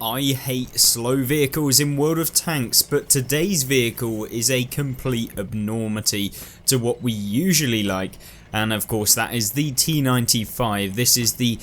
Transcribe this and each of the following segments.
I hate slow vehicles in World of Tanks, but today's vehicle is a complete abnormity to what we usually like, and of course that is the T-95. This is the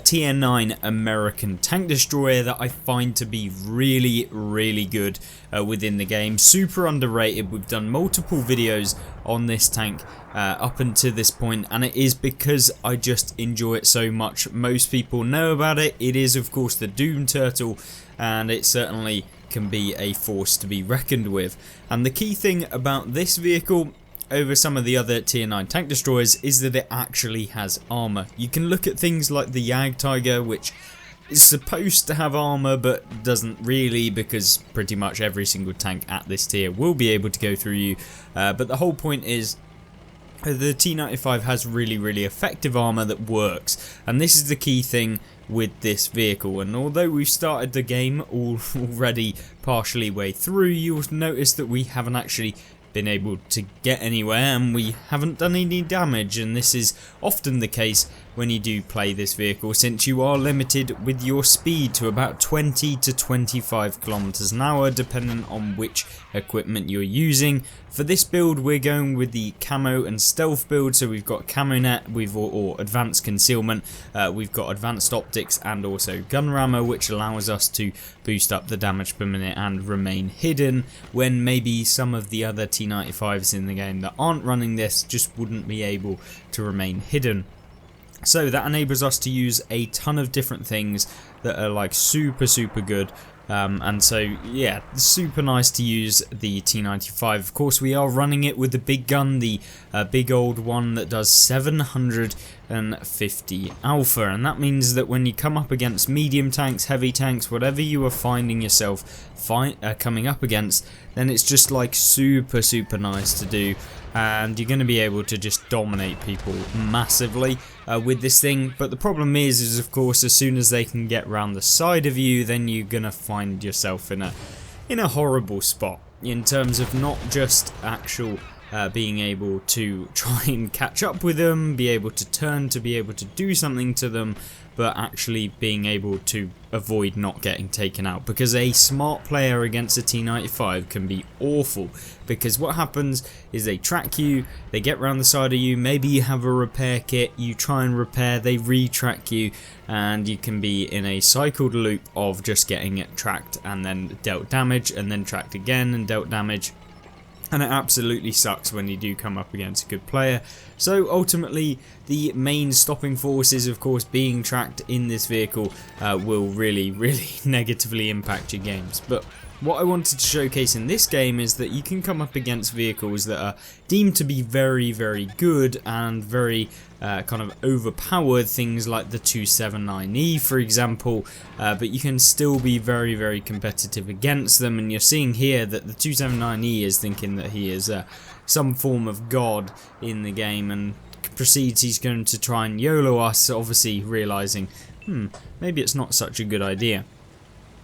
Tier 9 American tank destroyer that I find to be really good within the game. Super underrated. We've done multiple videos on this tank up until this point, and it is because I just enjoy it so much. Most people know about it. It is of course the Doom Turtle, and it certainly can be a force to be reckoned with. And the key thing about this vehicle over some of the other tier 9 tank destroyers is that it actually has armor. You can look at things like the Tiger, which is supposed to have armor but doesn't really, because pretty much every single tank at this tier will be able to go through you. But the whole point is the T-95 has really effective armor that works, and this is the key thing with this vehicle. And although we've started the game already partially way through, you'll notice that we haven't actually been able to get anywhere, and we haven't done any damage, and this is often the case when you do play this vehicle, since you are limited with your speed to about 20 to 25 kilometers an hour depending on which equipment you're using. For this build we're going with the camo and stealth build, so we've got camo net, or advanced concealment, we've got advanced optics and also gun rammer, which allows us to boost up the damage per minute and remain hidden when maybe some of the other T-95s in the game that aren't running this just wouldn't be able to remain hidden. So that enables us to use a ton of different things that are like super good. And so yeah, super nice to use the T-95. Of course we are running it with the big gun, the big old one that does 750 alpha, and that means that when you come up against medium tanks, heavy tanks, whatever you are finding yourself coming up against, then it's just like super nice to do, and you're going to be able to just dominate people massively with this thing. But the problem is of course as soon as they can get round the side of you, then you're going to find yourself in a horrible spot in terms of not just actual being able to try and catch up with them, be able to turn to be able to do something to them, but actually being able to avoid not getting taken out, because a smart player against a T-95 can be awful, because what happens is they track you, they get around the side of you, maybe you have a repair kit, you try and repair, they re-track you, and you can be in a cycled loop of just getting it tracked and then dealt damage, and then tracked again and dealt damage. And it absolutely sucks when you do come up against a good player. So ultimately the main stopping force is of course being tracked in this vehicle will really negatively impact your games. But what I wanted to showcase in this game is that you can come up against vehicles that are deemed to be very good and very kind of overpowered, things like the 279E for example, but you can still be very competitive against them. And you're seeing here that the 279E is thinking that he is some form of god in the game, and he's going to try and YOLO us, obviously realizing maybe it's not such a good idea.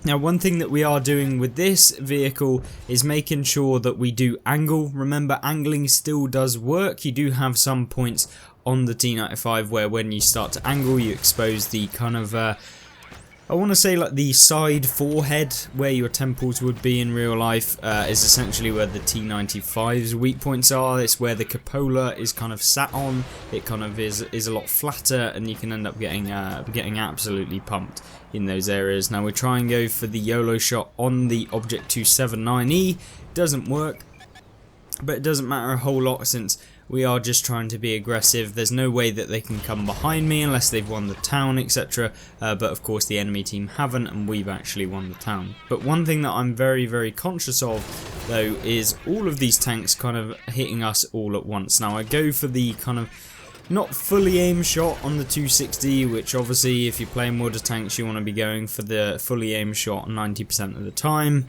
Now one thing that we are doing with this vehicle is making sure that we do angle. Remember, angling still does work. You do have some points on the T-95 where when you start to angle you expose the kind of I want to say like the side forehead where your temples would be in real life is essentially where the T-95's weak points are. It's where the cupola is kind of sat on. It kind of is a lot flatter, and you can end up getting absolutely pumped in those areas. Now we try and go for the YOLO shot on the Object 279E. Doesn't work, but it doesn't matter a whole lot since we are just trying to be aggressive. There's no way that they can come behind me unless they've won the town, etc. But of course the enemy team haven't, and we've actually won the town. But one thing that I'm very conscious of though is all of these tanks kind of hitting us all at once. Now I go for the kind of not fully aim shot on the 260, which obviously if you're playing World of Tanks you want to be going for the fully aim shot 90% of the time.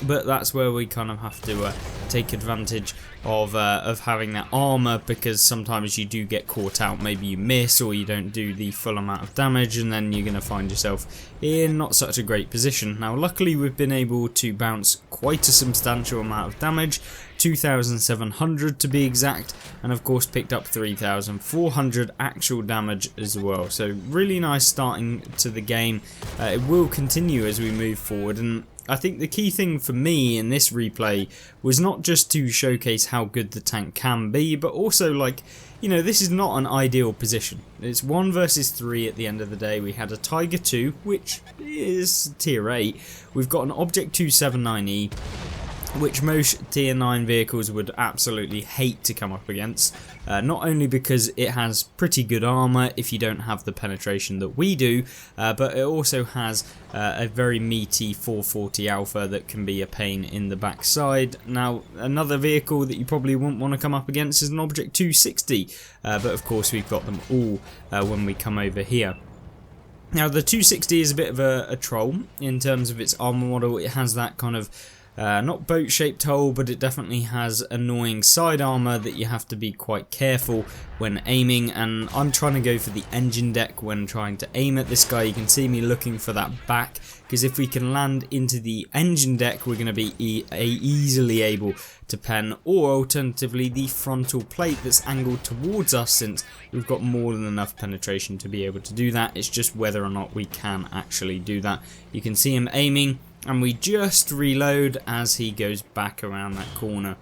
But that's where we kind of have to take advantage of having that armor, because sometimes you do get caught out. Maybe you miss or you don't do the full amount of damage, and then you're going to find yourself in not such a great position. Now luckily we've been able to bounce quite a substantial amount of damage 2,700 to be exact, and of course picked up 3,400 actual damage as well. So really nice starting to the game. It will continue as we move forward, and I think the key thing for me in this replay was not just to showcase how good the tank can be, but also, like, you know, this is not an ideal position. It's 1 versus 3 at the end of the day. We had a Tiger 2, which is tier 8. We've got an Object 279E, which most tier 9 vehicles would absolutely hate to come up against, not only because it has pretty good armor if you don't have the penetration that we do, but it also has a very meaty 440 Alpha that can be a pain in the backside. Now, another vehicle that you probably wouldn't want to come up against is an Object 260, but of course we've got them all when we come over here. Now, the 260 is a bit of a troll in terms of its armor model. It has that kind of not boat-shaped hole, but it definitely has annoying side armor that you have to be quite careful when aiming, and I'm trying to go for the engine deck when trying to aim at this guy. You can see me looking for that back, because if we can land into the engine deck, we're going to be easily able to pen, or alternatively the frontal plate that's angled towards us, since we've got more than enough penetration to be able to do that. It's just whether or not we can actually do that. You can see him aiming, and we just reload as he goes back around that corner.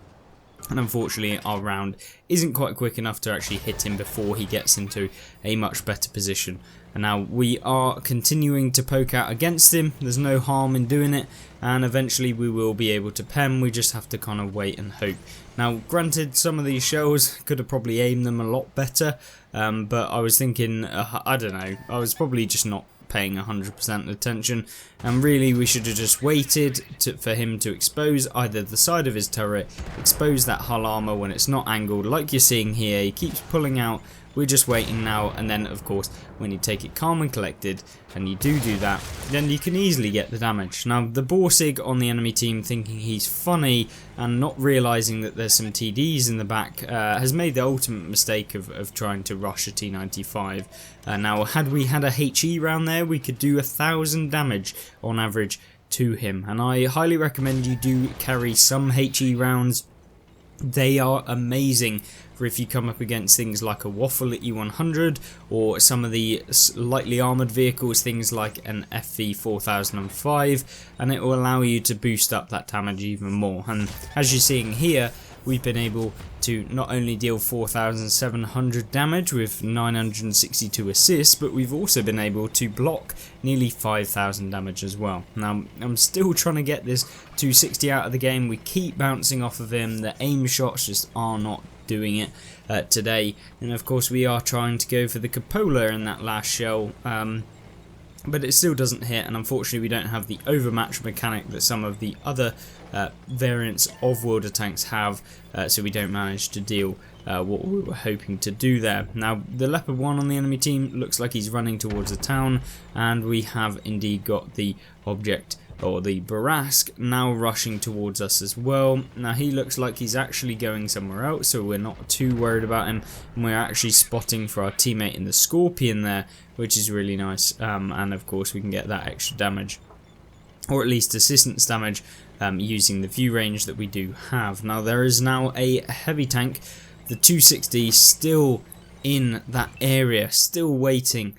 And unfortunately our round isn't quite quick enough to actually hit him before he gets into a much better position. And now we are continuing to poke out against him. There's no harm in doing it, and eventually we will be able to pen. We just have to kind of wait and hope. Now, granted, some of these shells could have probably aimed them a lot better, but I was thinking, I don't know, I was probably just not paying 100% attention, and really we should have just waited for him to expose either the side of his turret, expose that hull armor when it's not angled like you're seeing here. He keeps pulling out. We're just waiting now, and then of course when you take it calm and collected and you do that, then you can easily get the damage. Now, the Borsig on the enemy team, thinking he's funny and not realizing that there's some TDs in the back, has made the ultimate mistake of trying to rush a T95. Now, had we had a HE round there, we could do 1,000 damage on average to him, and I highly recommend you do carry some HE rounds. They are amazing for if you come up against things like a Waffle at E100, or some of the lightly armoured vehicles, things like an FV4005, and it will allow you to boost up that damage even more. And as you're seeing here, we've been able to not only deal 4,700 damage with 962 assists, but we've also been able to block nearly 5,000 damage as well. Now, I'm still trying to get this 260 out of the game. We keep bouncing off of him. The aim shots just are not doing it today. And of course, we are trying to go for the cupola in that last shell, but it still doesn't hit, and unfortunately we don't have the overmatch mechanic that some of the other variants of World of Tanks have, so we don't manage to deal what we were hoping to do there. Now, the Leopard 1 on the enemy team looks like he's running towards the town, and we have indeed got the object, or the Barask, now rushing towards us as well. Now, he looks like he's actually going somewhere else, so we're not too worried about him, and we're actually spotting for our teammate in the Scorpion there, which is really nice, and of course we can get that extra damage, or at least assistance damage, using the view range that we do have. Now, there is now a heavy tank, the 260, still in that area, still waiting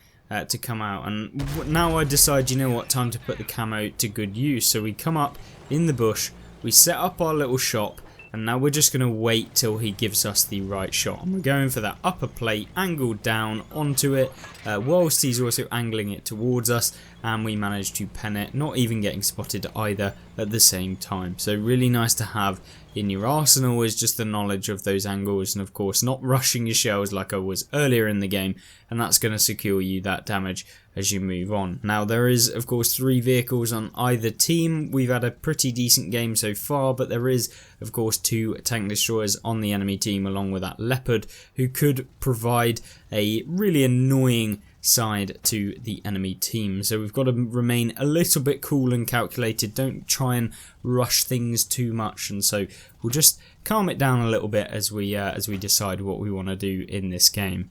to come out, and now I decide, you know what, time to put the camo to good use. So we come up in the bush, we set up our little shop, and now we're just going to wait till he gives us the right shot, and we're going for that upper plate angled down onto it, whilst he's also angling it towards us, and we manage to pen it, not even getting spotted either at the same time. So really nice to have in your arsenal is just the knowledge of those angles, and of course not rushing your shells like I was earlier in the game, and that's going to secure you that damage as you move on. Now, there is of course 3 vehicles on either team. We've had a pretty decent game so far, but there is of course 2 tank destroyers on the enemy team along with that Leopard, who could provide a really annoying side to the enemy team. So we've got to remain a little bit cool and calculated. Don't try and rush things too much, and so we'll just calm it down a little bit as we decide what we want to do in this game.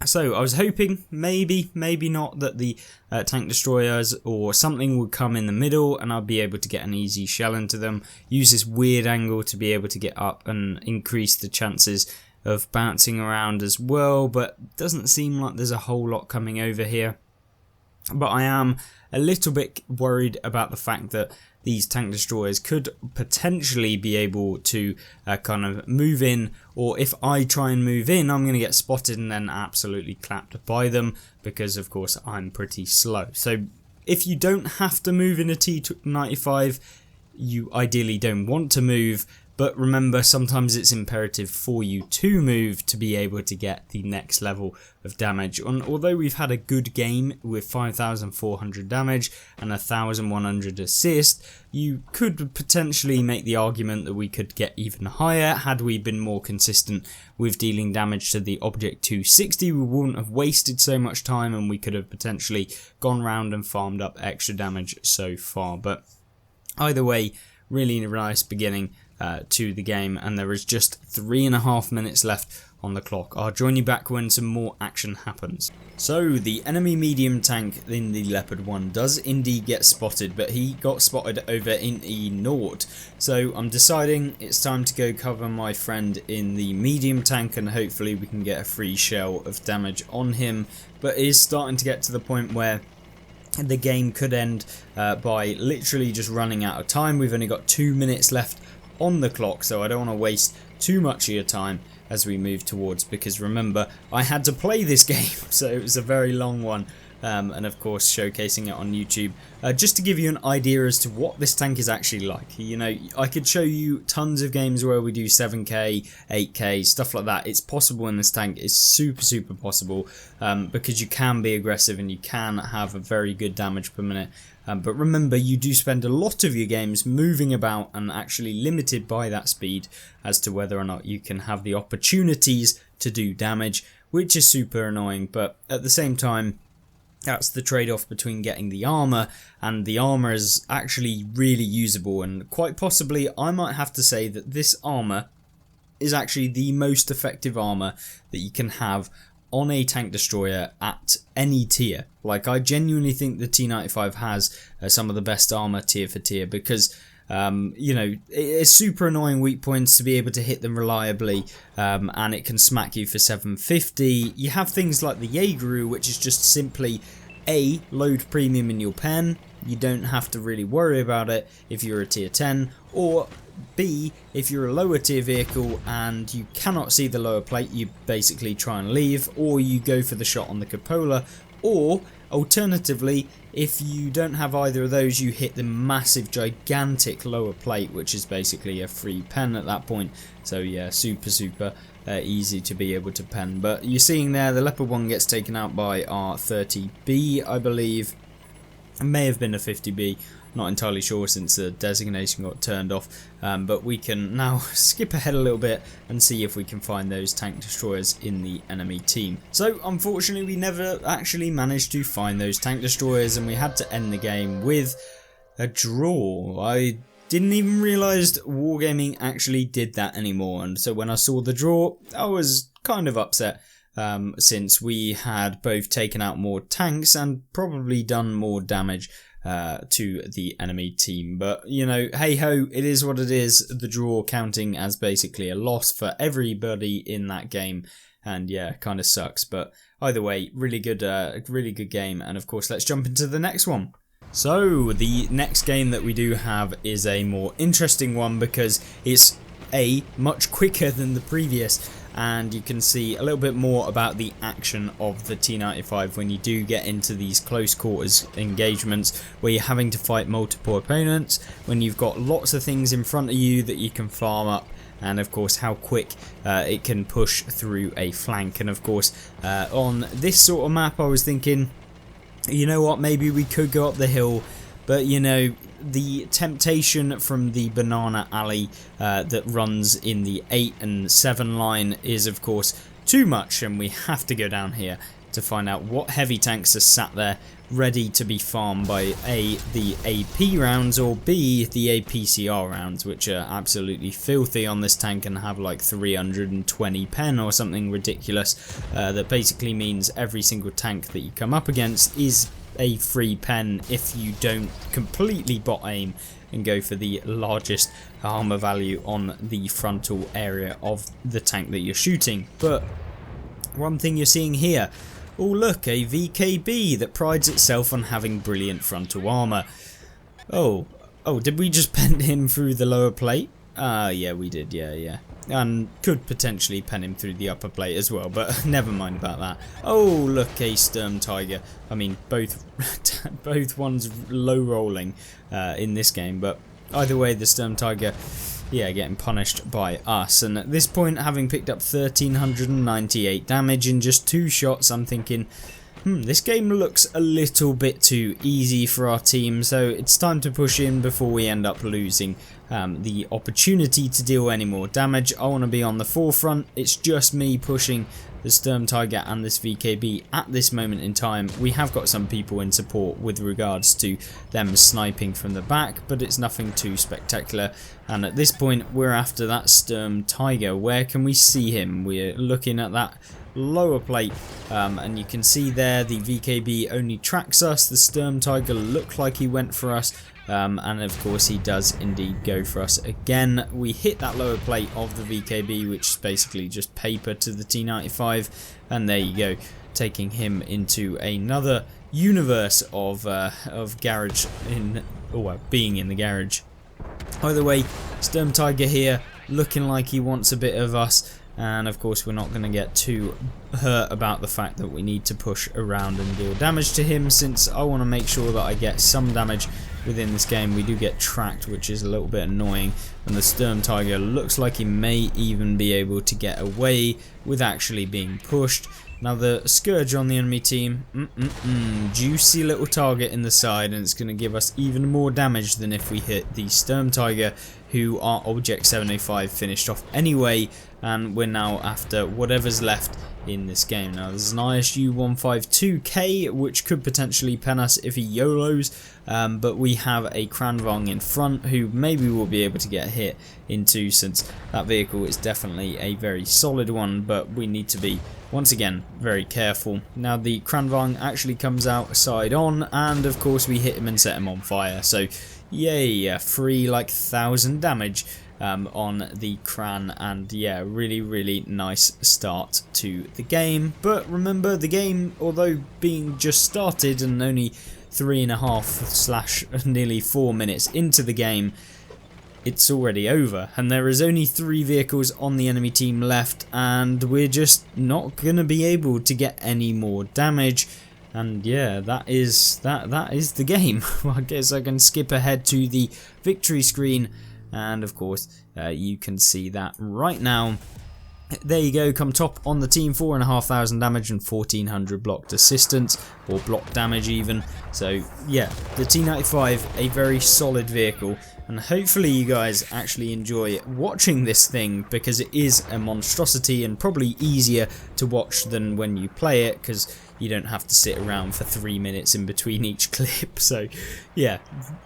So I was hoping, maybe not, that the tank destroyers or something would come in the middle and I'll be able to get an easy shell into them, use this weird angle to be able to get up and increase the chances of bouncing around as well, but it doesn't seem like there's a whole lot coming over here. But I am a little bit worried about the fact that these tank destroyers could potentially be able to kind of move in, or if I try and move in, I'm going to get spotted and then absolutely clapped by them, because of course I'm pretty slow. So if you don't have to move in a T95, you ideally don't want to move, but remember, sometimes it's imperative for you to move to be able to get the next level of damage. And although we've had a good game with 5,400 damage and 1,100 assist, you could potentially make the argument that we could get even higher had we been more consistent with dealing damage to the Object 260. We wouldn't have wasted so much time and we could have potentially gone round and farmed up extra damage so far. But either way, really nice beginning to the game, and there is just 3.5 minutes left on the clock. I'll join you back when some more action happens. So the enemy medium tank in the Leopard 1 does indeed get spotted, but he got spotted over in E0. So I'm deciding it's time to go cover my friend in the medium tank, and hopefully we can get a free shell of damage on him. But it is starting to get to the point where the game could end by literally just running out of time. We've only got 2 minutes left on the clock, so I don't want to waste too much of your time as we move towards, because remember, I had to play this game, so it was a very long one, and of course showcasing it on YouTube, just to give you an idea as to what this tank is actually like. You know, I could show you tons of games where we do 7k, 8k, stuff like that. It's possible in this tank. It's super possible, because you can be aggressive and you can have a very good damage per minute. But remember, you do spend a lot of your games moving about and actually limited by that speed as to whether or not you can have the opportunities to do damage, which is super annoying. But at the same time, that's the trade-off between getting the armor, and the armor is actually really usable, and quite possibly I might have to say that this armor is actually the most effective armor that you can have on a tank destroyer at any tier. Like, I genuinely think the T95 has some of the best armor tier for tier, because you know, it's super annoying weak points to be able to hit them reliably, and it can smack you for 750. You have things like the AVRE, which is just simply A, load premium in your pen. You don't have to really worry about it if you're a tier 10, or B, if you're a lower tier vehicle and you cannot see the lower plate, you basically try and leave, or you go for the shot on the cupola, or alternatively, if you don't have either of those, you hit the massive gigantic lower plate, which is basically a free pen at that point. So yeah, super easy to be able to pen. But you're seeing there, the Leopard 1 gets taken out by our 30B, I believe. It may have been a 50B, not entirely sure since the designation got turned off, but we can now skip ahead a little bit and see if we can find those tank destroyers in the enemy team. So unfortunately we never actually managed to find those tank destroyers, and we had to end the game with a draw. I didn't even realise Wargaming actually did that anymore, and so when I saw the draw I was kind of upset, since we had both taken out more tanks and probably done more damage to the enemy team. But you know, hey ho, it is what it is. The draw counting as basically a loss for everybody in that game, and yeah, kind of sucks. But either way, really good game. And of course, let's jump into the next one. So the next game that we do have is a more interesting one, because it's much quicker than the previous, and you can see a little bit more about the action of the T95 when you do get into these close quarters engagements where you're having to fight multiple opponents, when you've got lots of things in front of you that you can farm up, and of course how quick it can push through a flank. And of course on this sort of map I was thinking, you know what, maybe we could go up the hill, but you know, the temptation from the banana alley that runs in the 8 and 7 line is of course too much, and we have to go down here to find out what heavy tanks are sat there ready to be farmed by A, the AP rounds, or B, the APCR rounds, which are absolutely filthy on this tank and have like 320 pen or something ridiculous. That basically means every single tank that you come up against is a free pen if you don't completely bot aim and go for the largest armor value on the frontal area of the tank that you're shooting. But one thing you're seeing here, oh look, a VKB that prides itself on having brilliant frontal armor. Oh, did we just pen him through the lower plate? Yeah, we did, yeah. And could potentially pen him through the upper plate as well, but never mind about that. Oh, look, a Sturm Tiger. I mean, both ones low rolling in this game, but either way, the Sturm Tiger, yeah, getting punished by us. And at this point, having picked up 1398 damage in just 2 shots, I'm thinking, this game looks a little bit too easy for our team, so it's time to push in before we end up losing the opportunity to deal any more damage. I want to be on the forefront. It's just me pushing the Sturm Tiger and this VKB at this moment in time. We have got some people in support with regards to them sniping from the back, but it's nothing too spectacular. And at this point, we're after that Sturm Tiger. Where can we see him? We're looking at that lower plate, and you can see there the VKB only tracks us. The Sturm Tiger looked like he went for us, and of course he does indeed go for us again. We hit that lower plate of the VKB, which is basically just paper to the T95, and there you go, taking him into another universe of garage being in the garage. Either way, Sturm Tiger here looking like he wants a bit of us. And of course we're not going to get too hurt about the fact that we need to push around and deal damage to him, since I want to make sure that I get some damage within this game. We do get tracked, which is a little bit annoying, and the Sturm Tiger looks like he may even be able to get away with actually being pushed. Now the Scourge on the enemy team, juicy little target in the side, and it's going to give us even more damage than if we hit the Sturm Tiger, who our Object 705 finished off anyway, and we're now after whatever's left in this game. Now there's an ISU 152K which could potentially pen us if he YOLOs, but we have a Kranvang in front who maybe we'll be able to get hit into, since that vehicle is definitely a very solid one, but we need to be once again very careful. Now the Kranvang actually comes out side on, and of course we hit him and set him on fire, so yay, free like 1000 damage on the Kran, and yeah, really nice start to the game. But remember, the game, although being just started and only 3.5/ nearly 4 minutes into the game, it's already over, and there is only 3 vehicles on the enemy team left, and we're just not gonna be able to get any more damage. And yeah, that is the game. I guess I can skip ahead to the victory screen, and of course you can see that right now. There you go, come top on the team, 4,500 damage and 1,400 blocked assistance, or block damage even. So yeah, the T95, a very solid vehicle, and hopefully you guys actually enjoy watching this thing, because it is a monstrosity and probably easier to watch than when you play it, because you don't have to sit around for 3 minutes in between each clip. So yeah,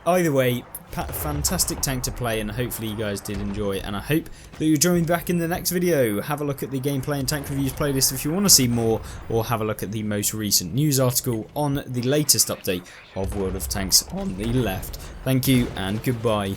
either way, fantastic tank to play, and hopefully you guys did enjoy, and I hope that you join me back in the next video. Have a look at the gameplay and tank reviews playlist if you want to see more, or have a look at the most recent news article on the latest update of World of Tanks on the left. Thank you and goodbye.